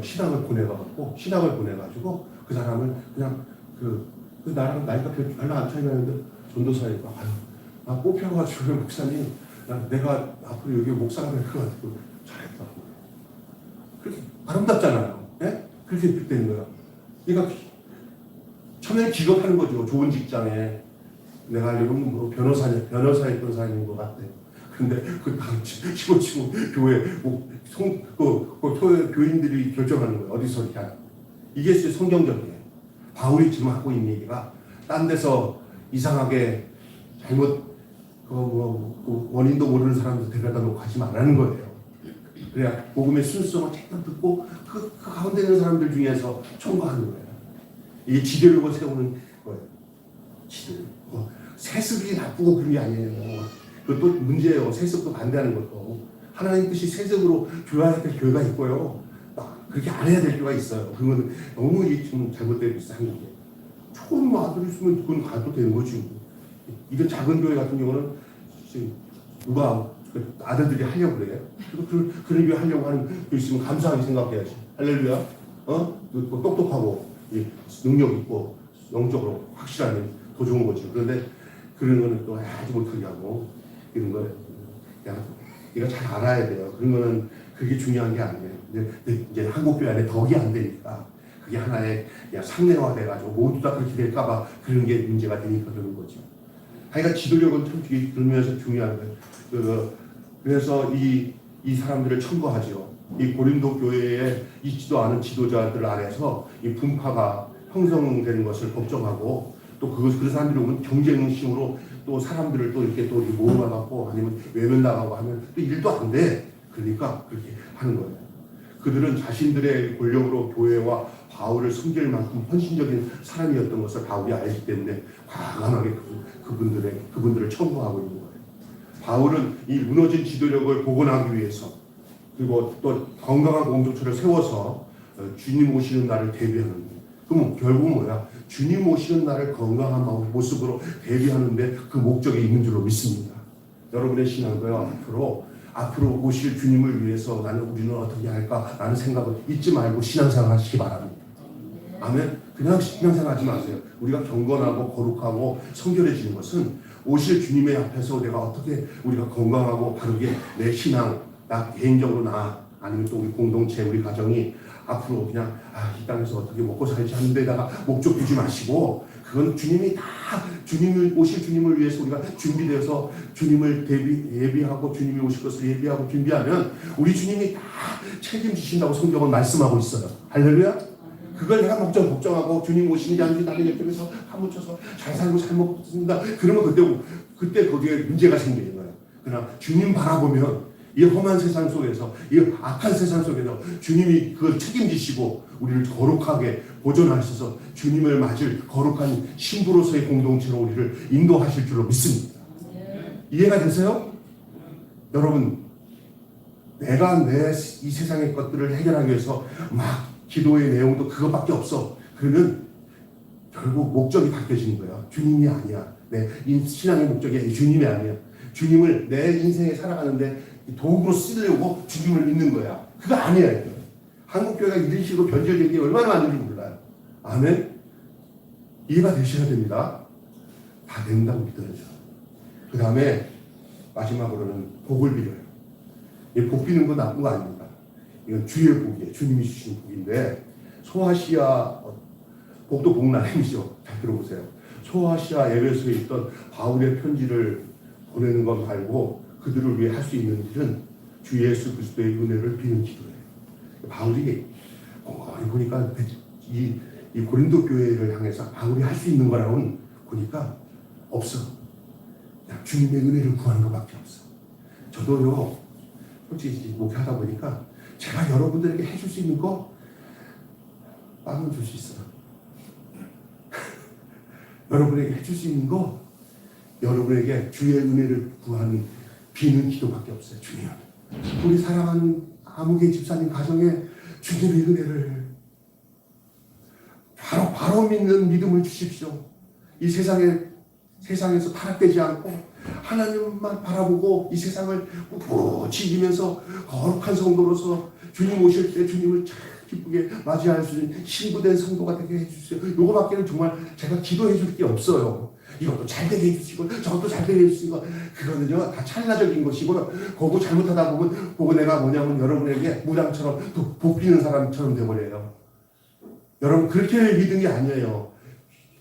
S1: 신학을 보내가지고 그 사람을 그냥 그 나랑 나이가 별로 안 차이 나는데 전도사니까 뽑혀가지고 목사님 내가 앞으로 여기 목사가 될 것 같고 잘했다고. 그렇게 아름답잖아요. 예? 그렇게 되는 거야. 그러니까 처음에 기겁하는 거죠. 좋은 직장에 내가 알기로는 뭐 변호사였던 사람인 것 같아. 근데 그 치고 교회 교회 교인들이 결정하는 거예요. 어디서 이렇게 하는. 이게 성경적이에요. 바울이 지금 하고 있는 얘기가 딴 데서 이상하게 잘못 원인도 모르는 사람들 데려다 놓고 하지 말라는 거예요. 그래야 복음의 순수성을 제대로 듣고 그 가운데 있는 사람들 중에서 청구하는 거예요. 이게 지도력을 세우는 거예요. 지도력. 세습이 나쁘고 그런 게 아니에요. 그것도 문제예요. 세습도 반대하는 것도. 하나님 뜻이 세습으로 교회해야 될 교회가 있고요. 그렇게 안 해야 될 교회가 있어요. 그건 너무 지금 잘못되고 있어, 한국에. 좋은 아들이 있으면 그건 가도 되는 거지. 이런 작은 교회 같은 경우는 누가 아들들이 하려고 그래요. 그런 교회 하려고 하는 교 있으면 감사하게 생각해야지. 할렐루야. 똑똑하고 능력 있고 영적으로 확실하면 더 좋은 거지. 그런데 그런 거는 또 하지 못하게 하고 이런 거 이거 잘 알아야 돼요. 그런 거는 그게 중요한 게 아니에요. 이제 한국 교회 안에 덕이 안 되니까 그게 하나의 상례화 돼가지고 모두 다 그렇게 될까봐 그런 게 문제가 되니까 그러는 거죠. 하여간 지도력은 참 들으면서 중요한 거예요. 그래서 이 사람들을 청구하죠. 이 고린도 교회에 있지도 않은 지도자들 안에서 이 분파가 형성되는 것을 걱정하고 또 그 사람들이 오면 경쟁심으로 또 사람들을 또 이렇게 또 모아갖고 아니면 외면 나가고 하면 또 일도 안 돼. 그러니까 그렇게 하는 거예요. 그들은 자신들의 권력으로 교회와 바울을 섬길 만큼 헌신적인 사람이었던 것을 바울이 알기 때문에 과감하게 그분들을 청구하고 있는 거예요. 바울은 이 무너진 지도력을 복원하기 위해서 그리고 또 건강한 공동체를 세워서 주님 오시는 날을 대비하는 거예요. 그럼 결국은 뭐야? 주님 오시는 날을 건강한 모습으로 대비하는데 그 목적이 있는 줄로 믿습니다. 여러분의 신앙도요, 앞으로 오실 주님을 위해서 우리는 어떻게 할까라는 생각을 잊지 말고 신앙생활 하시기 바랍니다. 아멘. 그냥 신앙생활 하지 마세요. 우리가 경건하고 거룩하고 성결해지는 것은 오실 주님의 앞에서 내가 어떻게 우리가 건강하고 바르게 내 신앙, 나 개인적으로 아니면 또 우리 공동체, 우리 가정이 앞으로 그냥 이 땅에서 어떻게 먹고 살지 하는 데다가 목적 두지 마시고 그건 주님이 다 오실 주님을 위해서 우리가 준비되어서 주님을 예비하고 주님이 오실 것을 예비하고 준비하면 우리 주님이 다 책임지신다고 성경은 말씀하고 있어요. 할렐루야. 그걸 내가 걱정하고 주님 오시는지 아닌지 나는 옆에서 파묻혀서 잘 살고 잘 먹고 습니다. 그러면 그때 거기에 문제가 생기는 거예요. 그러나 주님 바라보면 이 험한 세상 속에서 이 악한 세상 속에서 주님이 그걸 책임지시고 우리를 거룩하게 보존하셔서 주님을 맞을 거룩한 신부로서의 공동체로 우리를 인도하실 줄로 믿습니다. 이해가 되세요? 여러분, 내가 이 세상의 것들을 해결하기 위해서 막 기도의 내용도 그것밖에 없어. 그러면 결국 목적이 바뀌어지는 거야. 주님이 아니야. 내 신앙의 목적이 주님이 아니야. 주님을 내 인생에 살아가는데 도구로 쓰려고 주님을 믿는 거야. 그거 아니에요. 한국교회가 이런 식으로 변질된 게 얼마나 많은지 몰라요. 아멘? 이해가 되셔야 됩니다. 다 된다고 믿어야죠. 그 다음에 마지막으로는 복을 빌어요. 이 복 비는 건 나쁜 거 아닙니다. 이건 주의 복이에요. 주님이 주신 복인데, 소아시아, 복도 복나름이죠. 잘 들어보세요. 소아시아 에베소에 있던 바울의 편지를 보내는 것 말고 그들을 위해 할 수 있는 일은 주 예수 그리스도의 은혜를 비는 기도예요. 바울이 보니까 이 고린도 교회를 향해서 바울이 할 수 있는 거라고는 보니까 없어. 그냥 주님의 은혜를 구하는 것밖에 없어. 저도요, 솔직히 목회하다 보니까 제가 여러분들에게 해줄 수 있는 거 빵은 줄 수 있어요. 여러분에게 해줄 수 있는 거, 여러분에게 주의 은혜를 구하는 비는 기도밖에 없어요. 주님, 우리 사랑하는 아무개 집사님 가정에 주님의 은혜를 바로 믿는 믿음을 주십시오. 이 세상에서 타락되지 않고 하나님만 바라보고 이 세상을 꿋꿋이 이기면서 거룩한 성도로서 주님 오실 때 주님을 참 기쁘게 맞이할 수 있는 신부된 성도가 되게 해주세요. 요거밖에는 정말 제가 기도해 줄 게 없어요. 이것도 잘 되게 해주시고 저것도 잘 되게 해주시고, 그거는요 다 찰나적인 것이고, 그거 잘못하다 보면 그거 내가 뭐냐면 여러분에게 무당처럼 또 복비는 사람처럼 돼버려요. 여러분, 그렇게 믿음이 아니에요.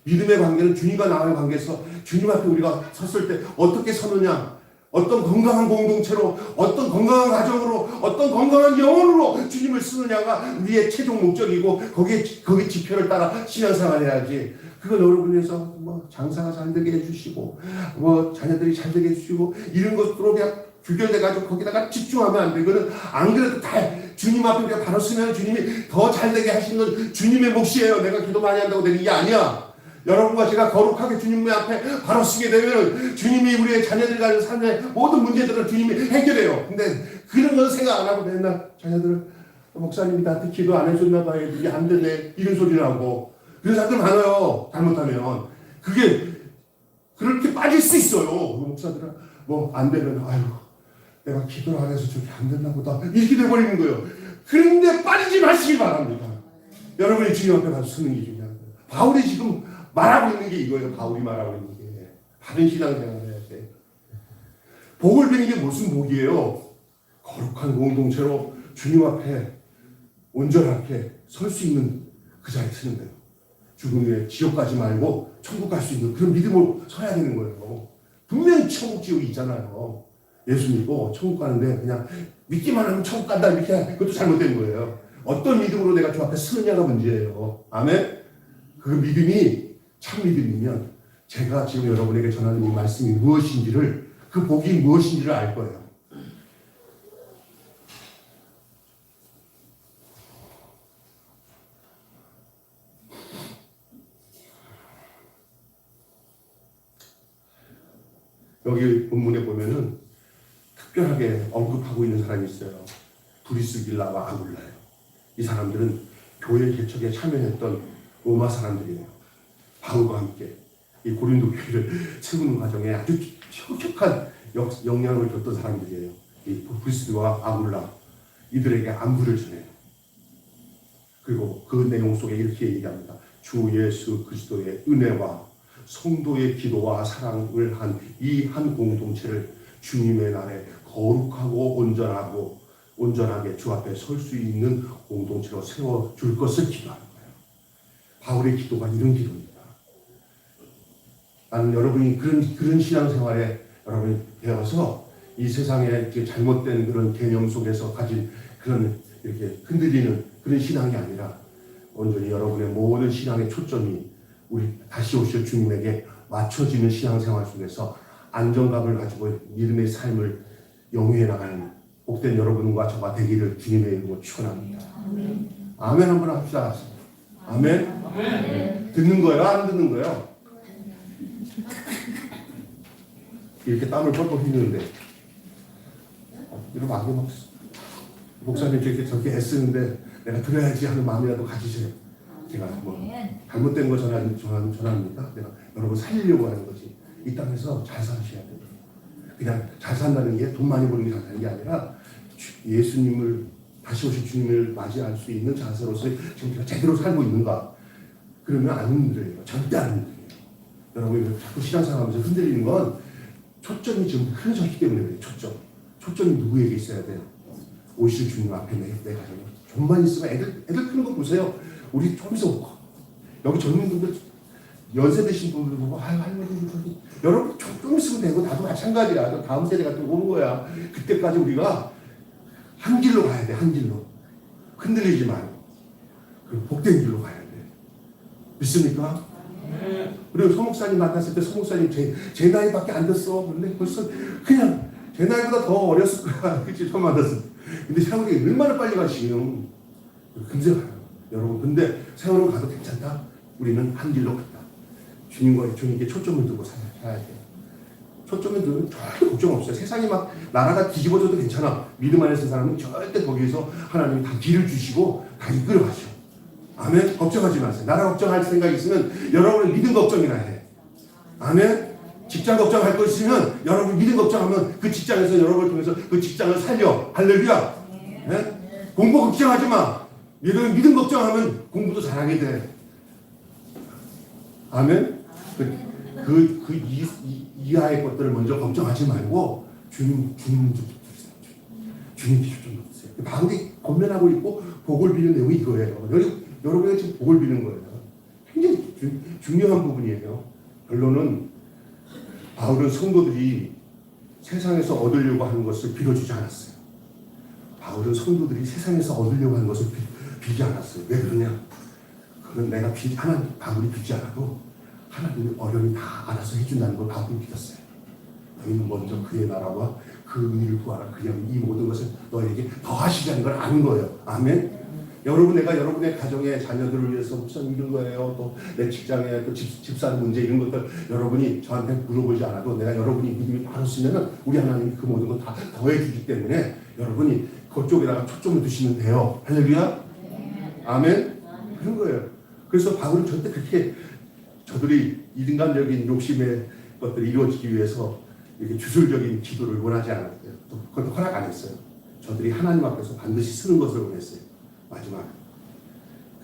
S1: 믿음의 관계는 주님과 나와의 관계에서 주님 앞에 우리가 섰을 때 어떻게 서느냐, 어떤 건강한 공동체로, 어떤 건강한 가정으로, 어떤 건강한 영혼으로 주님을 쓰느냐가 우리의 최종 목적이고, 거기 지표를 따라 신앙생활 해야지. 그건 여러분에서 뭐 장사가 잘 되게 해주시고, 뭐 자녀들이 잘 되게 해주시고, 이런 것으로 그냥 규결돼가지고 거기다가 집중하면 안 돼. 그거는 안 그래도 다 주님 앞에 우리가 바로 쓰면 주님이 더 잘 되게 하시는 건 주님의 몫이에요. 내가 기도 많이 한다고 되는 게 아니야. 여러분과 제가 거룩하게 주님 앞에 바로 쓰게 되면 주님이 우리의 자녀들이 가는 삶의 모든 문제들을 주님이 해결해요. 근데 그런 건 생각 안 하고 맨날 자녀들은 목사님이 나한테 기도 안 해줬나 봐요. 이게 안 되네. 이런 소리를 하고. 그런 사람들 많아요. 잘못하면. 그게 그렇게 빠질 수 있어요. 목사들은 뭐 안 되면 아유 내가 기도를 안 해서 저게 안 됐나 보다. 이렇게 돼버리는 거예요. 그런데 빠지지 마시기 바랍니다. 여러분이 주님 앞에 가서 쓰는 게 중요한 거예요. 바울이 지금 말하고 있는 게 이거예요. 바울이 말하고 있는 게. 바른 신앙생활을 해야 돼. 복을 비는 게 무슨 복이에요? 거룩한 공동체로 주님 앞에 온전하게 설 수 있는 그 자리에 서는 거예요. 죽음 후에 지옥 가지 말고 천국 갈 수 있는 그런 믿음으로 서야 되는 거예요. 분명히 천국 지옥이 있잖아요. 예수 믿고 천국 가는데 그냥 믿기만 하면 천국 간다 이렇게 하면 그것도 잘못된 거예요. 어떤 믿음으로 내가 주 앞에 서느냐가 문제예요. 아멘? 그 믿음이 참 믿음이면 제가 지금 여러분에게 전하는 이 말씀이 무엇인지를, 그 복이 무엇인지를 알 거예요. 여기 본문에 보면은 특별하게 언급하고 있는 사람이 있어요. 브리스길라와 아굴라예요. 이 사람들은 교회 개척에 참여했던 로마 사람들이에요. 바울과 함께 이 고린도 교회를 세우는 과정에 아주 혁혁한 영향을 줬던 사람들이에요. 이 브리스길라와 아굴라, 이들에게 안부를 전해요. 그리고 그 내용 속에 이렇게 얘기합니다. 주 예수 그리스도의 은혜와 성도의 기도와 사랑을 한 이 한 공동체를 주님의 날에 거룩하고 온전하게 주 앞에 설 수 있는 공동체로 세워줄 것을 기도하는 거예요. 바울의 기도가 이런 기도입니다. 나는 여러분이 그런 신앙생활에 여러분이 배워서 이 세상에 이렇게 잘못된 그런 개념 속에서 가진 그런 이렇게 흔들리는 그런 신앙이 아니라 온전히 여러분의 모든 신앙의 초점이 우리 다시 오실 주님에게 맞춰지는 신앙생활 속에서 안정감을 가지고 믿음의 삶을 영위해 나가는 복된 여러분과 저가 되기를 주님의 이름으로 축원합니다. 아멘 한번 합시다. 아멘. 아멘. 듣는 거예요? 안 듣는 거예요? 이렇게 땀을 뻘뻘 흘리는데 이러면 안 돼. 목사님 저렇게 애쓰는데 내가 들어야지 하는 마음이라도 가지세요. 제가 뭐 잘못된 거 전합니까? 내가 여러분 살리려고 하는 거지. 이 땅에서 잘 사셔야 돼요. 그냥 잘 산다는 게 돈 많이 버는 게 잘 사는 게 아니라 예수님을 다시 오실 주님을 맞이할 수 있는 자세로서 지금 제가 제대로 살고 있는가? 그러면 안 흔들려요. 절대 안 흔들려요. 여러분 자꾸 신앙생활하면서 흔들리는 건 초점이 지금 흐려졌기 때문에 그래요. 초점이 누구에게 있어야 돼요? 오실 주님 앞에 내 가정에 좀만 있으면 애들 크는 거 보세요. 우리 좀 있어 여기 젊은 분들 연세 드신 분들 보고 할머니 여러분 좀 있으면 되고 나도 마찬가지야. 다음 세대가 또 오는 거야. 그때까지 우리가 한 길로 가야 돼. 한 길로 흔들리지 말고 그 복된 길로 가야 돼. 믿습니까? 그리고 소목사님 만났을 때 소목사님 제 나이밖에 안 됐어. 근데 벌써 그냥 제 나이보다 더 어렸을 거야. 그치? 처음 만났을 때. 근데 세월이 얼마나 빨리 가시면 금세 가요. 여러분 근데 세월은 가도 괜찮다. 우리는 한 길로 갔다. 주님께 초점을 두고 살아야 돼요. 초점을 두면 절대 걱정 없어요. 세상이 막 나라가 뒤집어져도 괜찮아. 믿음 안에 선 사람은 절대 거기에서 하나님이 다 길을 주시고 다 이끌어 가셔. 아멘. 걱정하지 마세요. 나라 걱정할 생각이 있으면 여러분은 믿음 걱정이나 해. 아멘. 직장 걱정할 거 있으면 여러분 믿음 걱정하면 그 직장에서 여러분을 통해서 그 직장을 살려. 할렐루야. 네? 공부 걱정하지 마. 믿음 걱정하면 공부도 잘하게 돼. 아멘. 이하의 것들을 먼저 걱정하지 말고 주님 좀 붙으세요. 주님 좀 붙으세요. 바울이 권면하고 있고 복을 비는 내용이 이거예요. 여러분이 지금 복을 비는 거예요. 굉장히 중요한 부분이에요. 결론은 바울은 성도들이 세상에서 얻으려고 하는 것을 빌어주지 않았어요. 바울은 성도들이 세상에서 얻으려고 하는 것을 빌지 않았어요. 왜 그러냐? 그건 내가 바울이 빌지 않아도 하나님이 어려움이 다 알아서 해준다는 걸 바울이 믿었어요. 너희는 먼저 그의 나라와 그 의를 구하라. 그냥 이 모든 것을 너에게 더하시자는 걸 아는 거예요. 아멘. 내가 여러분의 가정의 자녀들을 위해서 목사님 이런 거예요. 또 내 직장에 또 집사는 문제 이런 것들 여러분이 저한테 물어보지 않아도 내가 여러분이 믿음이 많았으면은 우리 하나님이 그 모든 걸 다 더해주기 때문에 여러분이 그쪽에다가 초점을 두시면 돼요. 할렐루야. 아멘. 그런 거예요. 그래서 바울은 절대 그렇게 저들이 인간적인 욕심의 것들이 이루어지기 위해서 이렇게 주술적인 기도를 원하지 않았어요. 또 그것도 허락 안 했어요. 저들이 하나님 앞에서 반드시 쓰는 것을 원했어요. 마지막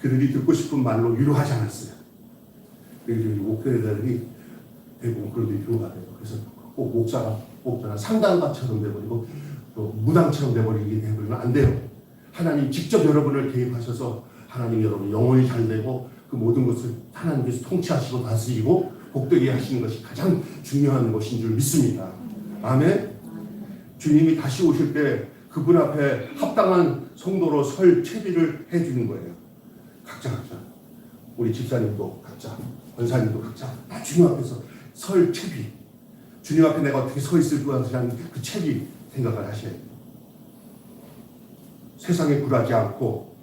S1: 그들이 듣고 싶은 말로 위로하지 않았어요. 그래서 목회자들이 대부분 그런 데 위로가 돼요. 그래서 꼭 목사가 상담가처럼 돼버리고 또 무당처럼 돼버리게 되면 안 돼요. 하나님 직접 여러분을 개입하셔서 하나님 여러분 영혼이 잘 되고 그 모든 것을 하나님께서 통치하시고 다스리고 복되게 하시는 것이 가장 중요한 것인 줄 믿습니다. 아멘. 주님이 다시 오실 때 그분 앞에 합당한 성도로 설 채비를 해주는 거예요. 각자 우리 집사님도 각자 권사님도 각자 다 주님 앞에서 설 채비. 주님 앞에 내가 어떻게 서 있을 거라는 그 채비 생각을 하셔야 돼요. 세상에 굴하지 않고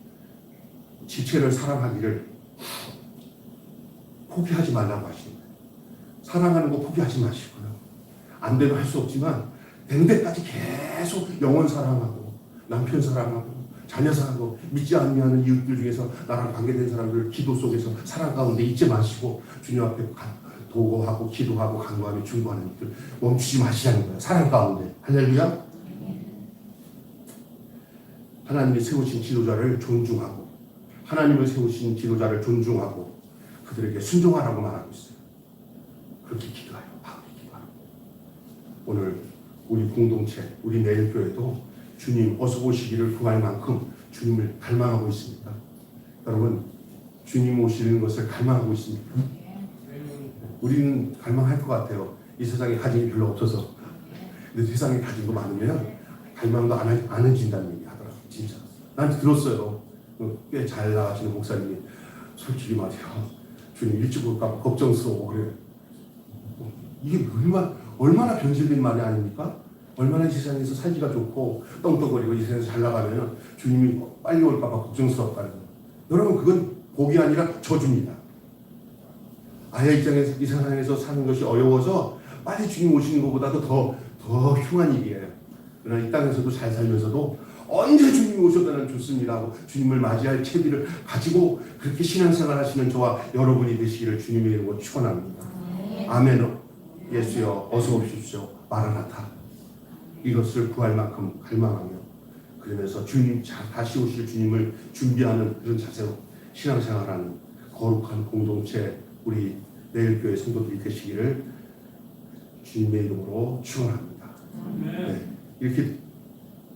S1: 지체를 사랑하기를 포기하지 말라고 하시는 거예요. 사랑하는 거 포기하지 마시고요. 안 되면 할 수 없지만 되는 데까지 계속 영혼 사랑하고 남편 사랑하고 자녀 사랑하고 믿지 않는 이웃들 중에서 나랑 관계된 사람들 기도 속에서 사랑 가운데 잊지 마시고 주님 앞에 도구하고 기도하고 간구하며 중보하는 일들 멈추지 마시자는 거예요. 사랑 가운데. 할렐루야. 하나님이 세우신 지도자를 존중하고 하나님을 세우신 지도자를 존중하고 그들에게 순종하라고 말하고 있어요. 그렇게 기도해요. 바울이 기도하고. 오늘 우리 공동체, 우리 내일교회도 주님 어서 오시기를 구할 만큼 주님을 갈망하고 있습니다. 여러분, 주님 오시는 것을 갈망하고 있습니다. 우리는 갈망할 것 같아요. 이 세상에 가진 게 별로 없어서. 근데 세상에 가진 거 많으면 갈망도 안 해진다는 얘기 하더라고요. 진짜. 난 들었어요. 꽤 잘 나가시는 목사님이 솔직히 말이야. 주님 일찍 올까 걱정스러워. 그래. 이게 얼마나 변질된 말이 아닙니까? 얼마나 이 세상에서 살기가 좋고 떵떵거리고 이 세상에서 잘 나가면 주님이 빨리 올까 봐 걱정스럽다는 거예요. 여러분 그건 복이 아니라 저주입니다. 아예 입장에서 이 세상에서 사는 것이 어려워서 빨리 주님 오시는 것보다도 더 흉한 일이에요. 그러나 이 땅에서도 잘 살면서도 언제 주님이 오셔도 난 좋습니다 하고 주님을 맞이할 채비를 가지고 그렇게 신앙생활 하시는 저와 여러분이 되시기를 주님의 이름으로 축원합니다. 아멘. 예수여 어서 오십시오. 마라나타. 이것을 구할 만큼 갈망하며 그러면서 주님 다시 오실 주님을 준비하는 그런 자세로 신앙생활하는 거룩한 공동체 우리 내일교회 성도들이 되시기를 주님의 이름으로 축원합니다. 네, 이렇게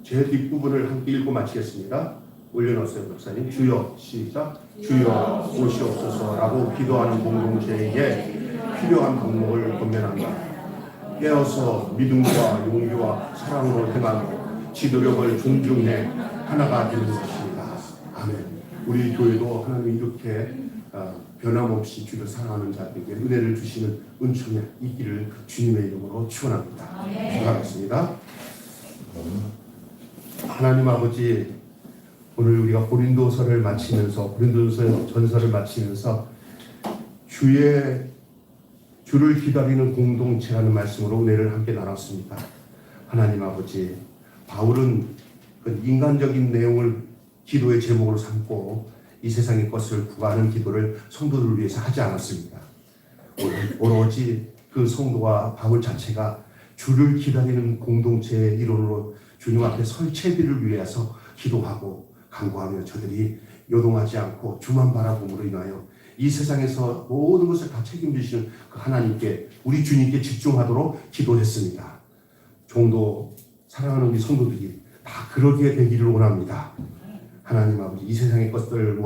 S1: 제 뒷부분을 함께 읽고 마치겠습니다. 올려놓으세요, 목사님. 주여, 시작. 주여 오시옵소서라고 기도하는 공동체에게 필요한 덕목을 권면한다. 깨어서 믿음과 용기와 사랑으로 행하고 지도력을 존중해 하나가 되는 것입니다. 아멘. 우리 교회도 하나님 이렇게 변함없이 주를 사랑하는 자들에게 은혜를 주시는 은총이 있기를 주님의 이름으로 축원합니다. 기도하겠습니다. 하나님 아버지, 오늘 우리가 고린도서를 마치면서 고린도서 전서를 마치면서 주를 기다리는 공동체라는 말씀으로 은혜를 함께 나눴습니다. 하나님 아버지, 바울은 그 인간적인 내용을 기도의 제목으로 삼고 이 세상의 것을 구하는 기도를 성도들을 위해서 하지 않았습니다. 오로지 그 성도와 바울 자체가 주를 기다리는 공동체의 일원으로 주님 앞에 설 채비를 위해서 기도하고 간구하며 저들이 요동하지 않고 주만 바라봄으로 인하여 이 세상에서 모든 것을 다 책임지시는 그 하나님께, 우리 주님께 집중하도록 기도했습니다. 종도 사랑하는 우리 성도들이 다 그러게 되기를 원합니다. 하나님 아버지, 이 세상의 것들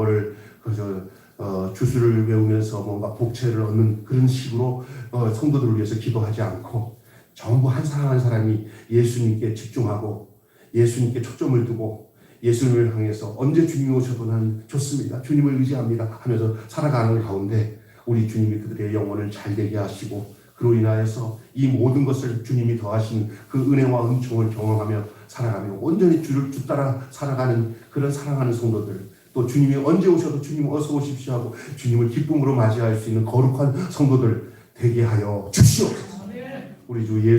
S1: 주술을 외우면서 뭔가 복채를 얻는 그런 식으로 성도들을 위해서 기도하지 않고 전부 한 사람 한 사람이 예수님께 집중하고 예수님께 초점을 두고 예수님을 향해서 언제 주님이 오셔도 나는 좋습니다, 주님을 의지합니다 하면서 살아가는 가운데 우리 주님이 그들의 영혼을 잘되게 하시고 그로 인하여서 이 모든 것을 주님이 더하시는 그 은혜와 은총을 경험하며 살아가며 온전히 주 따라 살아가는 그런 사랑하는 성도들, 또 주님이 언제 오셔도 주님 어서 오십시오 하고 주님을 기쁨으로 맞이할 수 있는 거룩한 성도들 되게 하여 주시옵소서. 우리 주 예수